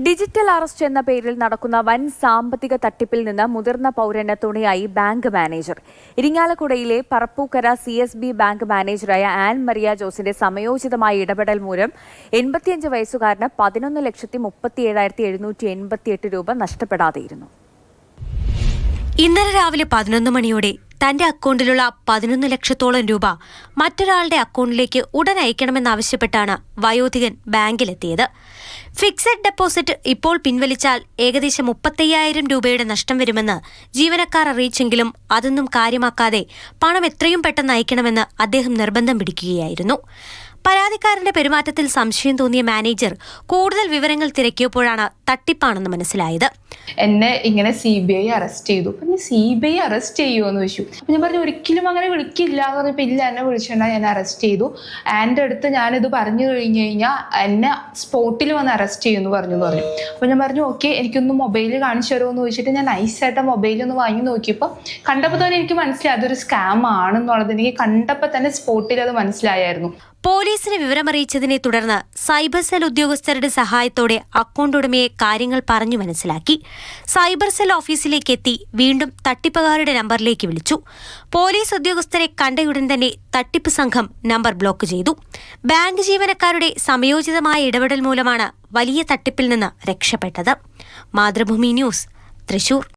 Digital arrest എന്ന പേരിൽ നടക്കുന്ന വൻ സാമ്പത്തിക തട്ടിപ്പിൽ നിന്ന് മുതിർന്ന പൗരന് തുണയായി ബാങ്ക് മാനേജർ. ഇരിങ്ങാലക്കുടയിലെ പറപ്പൂക്കര CSB ബാങ്ക് മാനേജറായ ആൻ മരിയ ജോസിന്റെ സമയോചിതമായ ഇടപെടൽ മൂലം 85 വയസ്സുകാരന് 11,37,788 രൂപ നഷ്ടപ്പെടാതെയിരുന്നു. ഇന്നലെ രാവിലെ 11 മണിയോടെ തന്റെ അക്കൗണ്ടിലുള്ള 11 ലക്ഷത്തോളം രൂപ മറ്റൊരാളുടെ അക്കൗണ്ടിലേക്ക് ഉടൻ അയക്കണമെന്നാവശ്യപ്പെട്ടാണ് വയോധികൻ ബാങ്കിലെത്തിയത്. ഫിക്സഡ് ഡെപ്പോസിറ്റ് ഇപ്പോൾ പിൻവലിച്ചാൽ ഏകദേശം 35,000 രൂപയുടെ നഷ്ടം വരുമെന്ന് ജീവനക്കാർ അറിയിച്ചെങ്കിലും അതൊന്നും കാര്യമാക്കാതെ പണം എത്രയും പെട്ടെന്ന് അയക്കണമെന്ന് അദ്ദേഹം നിർബന്ധം പിടിക്കുകയായിരുന്നു. പരാതിക്കാരന്റെ പെരുമാറ്റത്തിൽ സംശയം തോന്നിയ മാനേജർ കൂടുതൽ വിവരങ്ങൾ തിരക്കിയപ്പോഴാണ് തട്ടിപ്പാണെന്ന് മനസ്സിലായത്. എന്നെ ഇങ്ങനെ CBI അറസ്റ്റ് ചെയ്തു. അപ്പം ഞാൻ CBI അറസ്റ്റ് ചെയ്യുമോ എന്ന് ചോദിച്ചു. അപ്പം ഞാൻ പറഞ്ഞു ഒരിക്കലും അങ്ങനെ വിളിക്കില്ല എന്ന് പറഞ്ഞപ്പോൾ ഇല്ല, എന്നെ വിളിച്ചിട്ടുണ്ടായി, ഞാൻ അറസ്റ്റ് ചെയ്തു. ആൻ്റെ അടുത്ത് ഞാനിത് പറഞ്ഞു കഴിഞ്ഞു കഴിഞ്ഞാൽ എന്നെ സ്പോട്ടിൽ വന്ന് അറസ്റ്റ് ചെയ്യുമെന്ന് പറഞ്ഞു. അപ്പോൾ ഞാൻ പറഞ്ഞു ഓക്കെ, എനിക്കൊന്ന് മൊബൈൽ കാണിച്ചു തരുമോ എന്ന് ചോദിച്ചിട്ട് ഞാൻ നൈസായിട്ട് മൊബൈലൊന്ന് വാങ്ങി നോക്കിയപ്പോൾ കണ്ടപ്പോൾ തന്നെ എനിക്ക് മനസ്സിലായി അതൊരു സ്കാം ആണെന്നുള്ളത്. എനിക്ക് കണ്ടപ്പോൾ തന്നെ സ്പോട്ടിൽ അത് മനസ്സിലായായിരുന്നു. പോലീസിന് വിവരമറിയിച്ചതിനെ തുടർന്ന് സൈബർ സെൽ ഉദ്യോഗസ്ഥരുടെ സഹായത്തോടെ അക്കൗണ്ട് ഉടമയെ കാര്യങ്ങൾ പറഞ്ഞു മനസ്സിലാക്കി. സൈബർ സെൽ ഓഫീസിലേക്ക് എത്തി വീണ്ടും തട്ടിപ്പുകാരുടെ നമ്പറിലേക്ക് വിളിച്ചു. പോലീസ് ഉദ്യോഗസ്ഥരെ കണ്ടയുടൻ തന്നെ തട്ടിപ്പ് സംഘം നമ്പർ ബ്ലോക്ക് ചെയ്തു. ബാങ്ക് ജീവനക്കാരുടെ സമയോചിതമായ ഇടപെടൽ മൂലമാണ് വലിയ തട്ടിപ്പിൽ നിന്ന് രക്ഷപ്പെട്ടത്. മാതൃഭൂമി ന്യൂസ്, തൃശൂർ.